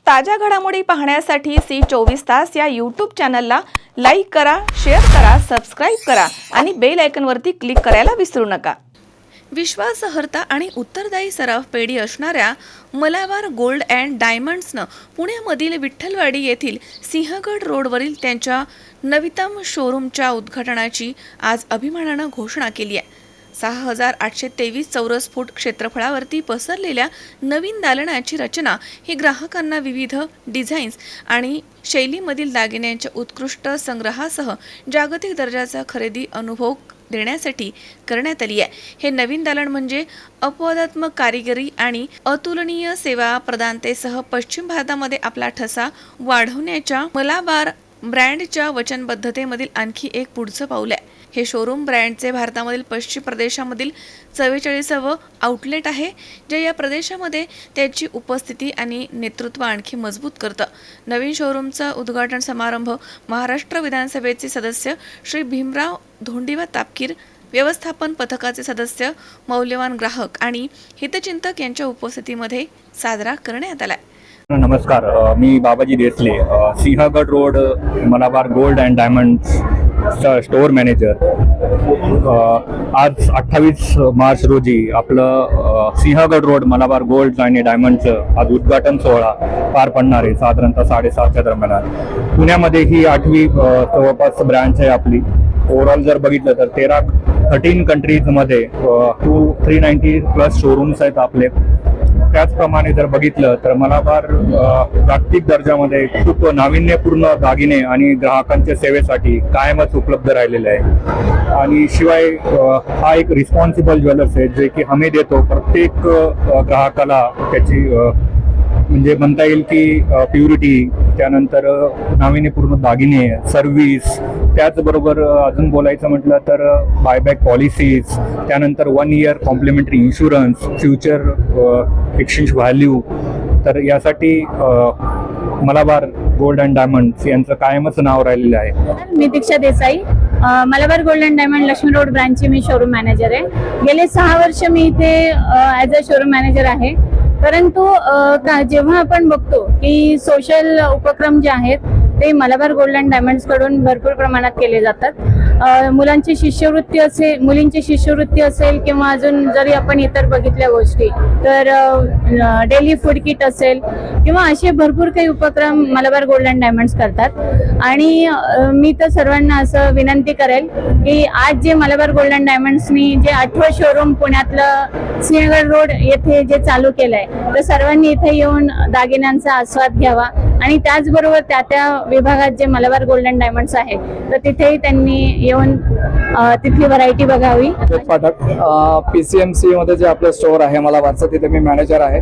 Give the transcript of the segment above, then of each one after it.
ताज्या घडामोडी पाहण्यासाठी C24 या यूट्यूब चॅनलला लाईक करा, शेअर करा, सबस्क्राईब करा आणि बेल आयकॉनवरती क्लिक करायला विसरू नका। विश्वासार्हता आणि उत्तरदायी सराव पेढी असणाऱ्या मलाबार गोल्ड अँड डायमंड्सनं पुण्यामधील विठ्ठलवाडी येथील सिंहगड रोडवरील त्यांच्या नवीनतम शोरूमच्या उद्घाटनाची आज अभिमानानं घोषणा केली आहे। 6823 चौरस फूट क्षेत्रफळावरती पसरलेल्या नवीन दालनाची रचना ही ग्राहकांना विविध डिझाईन्स आणि शैलीमधील दागिन्यांच्या उत्कृष्ट संग्रहासह जागतिक दर्जाचा खरेदी अनुभव देण्यासाठी करण्यात आली आहे। हे नवीन दालन म्हणजे अपवादात्मक कारिगिरी आणि अतुलनीय सेवा प्रदानतेसह पश्चिम भारतामध्ये आपला ठसा वाढवण्याच्या मलाबार ब्रँडच्या वचनबद्धतेमधील आणखी एक पुढचं पाऊल आहे। हे शोरूम ब्रँडचे भारतामधील पश्चिम प्रदेशामधील 44वे आउटलेट आहे, जे या प्रदेशामध्ये त्याची उपस्थिती आणि नेतृत्व आणखी मजबूत करतं। नवीन शोरूमचा उद्घाटन समारंभ महाराष्ट्र विधानसभेचे सदस्य श्री भीमराव धोंडीबा तापकीर, व्यवस्थापन पथकाचे सदस्य, मौल्यवान ग्राहक आणि हितचिंतक यांच्या उपस्थितीमध्ये साजरा करण्यात आला। नमस्कार, मी Babaji Desle, Sinhagad road Malabar gold and diamonds store manager. आज 28 मार्च रोजी आपलं सिंहगड रोड मलाबार गोल्ड आणि डायमंडचं आज उद्घाटन सोहळा पार पडणार आहे साधारणतः 7:30च्या दरम्यान। पुण्यामध्ये ही 8वी जवळपास ब्रँच आहे आपली। ओव्हरऑल जर बघितलं तर 13 कंट्रीजमध्ये 390+ शोरूम्स आहेत आपले। त्याचप्रमाणे जर बघितलं तर मलाबार जागतिक दर्जामध्ये खूप नाविन्यपूर्ण दागिने आणि ग्राहकांच्या सेवेसाठी कायमच उपलब्ध राहिलेले आहे। आणि शिवाय हा एक रिस्पॉन्सिबल ज्वेलर्स आहे, जे की हमी देतो प्रत्येक ग्राहकाला त्याची म्हणजे म्हणता येईल की प्युरिटी, त्यानंतर नाविन्यपूर्ण दागिने, सर्व्हिस, त्याचबरोबर अजून बोलायचं म्हटलं तर बायबॅक पॉलिसीज, त्यानंतर 1 year complimentary insurance, future exchange value. तर यासाठी मलाबार गोल्ड अँड डायमंड्स यांचं कायमच नाव राहिलेलं आहे। मी Diksha Desai, Malabar gold and diamond Lakshmi road ब्रांचची मी शोरूम मॅनेजर आहे। गेले 6 वर्ष मी इथे ॲज अ शोरूम मॅनेजर आहे। परंतु जेव्हा आपण बघतो की सोशल उपक्रम जे आहेत ते मलाबार गोल्ड अँड डायमंड्स कडून भरपूर प्रमाणात केले जातात। मुलांची शिष्यवृत्ती असेल, मुलींची शिष्यवृत्ती असेल किंवा अजून जरी आपण इतर बघितल्या गोष्टी तर डेली फूड किट असेल किंवा असे भरपूर काही उपक्रम मलाबार गोल्ड अँड डायमंड्स करतात। आणि मी तर सर्वांना असं विनंती करेल की आज जे मलाबार गोल्ड अँड डायमंड्सनी जे 8वं शोरूम पुण्यातलं सिंहगड रोड येथे जे चालू केलंय, तर सर्वांनी इथे येऊन दागिन्यांचा आस्वाद घ्यावा आणि त्याचबरोबर त्या विभागात जे मलाबार गोल्ड अँड डायमंड्स आहे तर तिथेही त्यांनी येऊन तिथली व्हरायटी बघावी। फाटक PCMC मध्ये जे आपलं स्टोअर आहे मलाबारचं, तिथे मी मॅनेजर आहे।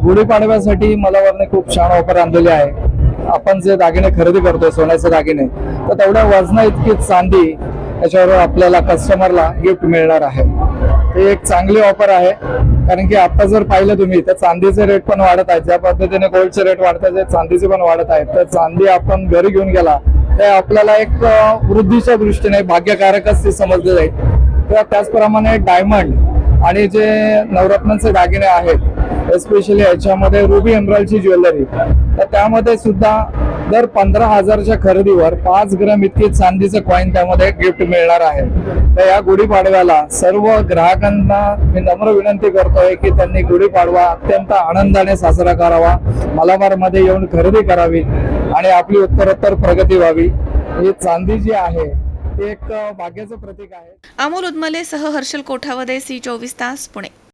गुढीपाडव्यासाठी मलाबारने खूप छान ऑफर आणलेली आहे। आपण जे दागिने खरेदी करतो सोन्याचे दागिने, तर तेवढ्या वजना इतकी चांदी याच्यावर आपल्याला कस्टमरला गिफ्ट मिळणार आहे। हे एक चांगली ऑफर आहे, कारण की आता जर पाहिलं तुम्ही तर चांदीचे रेट पण वाढत आहेत। ज्या पद्धतीने गोल्डचे रेट वाढतात, चांदीचे पण वाढत आहेत। तर चांदी आपण घरी घेऊन गेला तर आपल्याला एक वृद्धीच्या दृष्टीने भाग्यकारकच ते समजले जाईल। तर त्याचप्रमाणे डायमंड आणि जे नवरत्नांचे दागिने आहेत, एस्पेशली याच्यामध्ये रुबी एमराल्डची ज्वेलरी, तर त्यामध्ये सुद्धा दर 15,000च्या खरेदीवर 5 ग्रॅम इतकी चांदीचं कॉईन त्यामध्ये गिफ्ट मिळणार आहे। तर या गुढीपाडव्याला सर्व ग्राहकांना मी नम्र विनंती करतोय की त्यांनी गुढीपाडवा अत्यंत आनंदाने साजरा करावा, मलाबारमध्ये येऊन खरेदी करावी आणि आपली उत्तरोत्तर प्रगती व्हावी। ही चांदी जी आहे ती एक भाग्याचं प्रतीक आहे। अमोल उदमले सह हर्षल कोठावदे, C24 पुणे।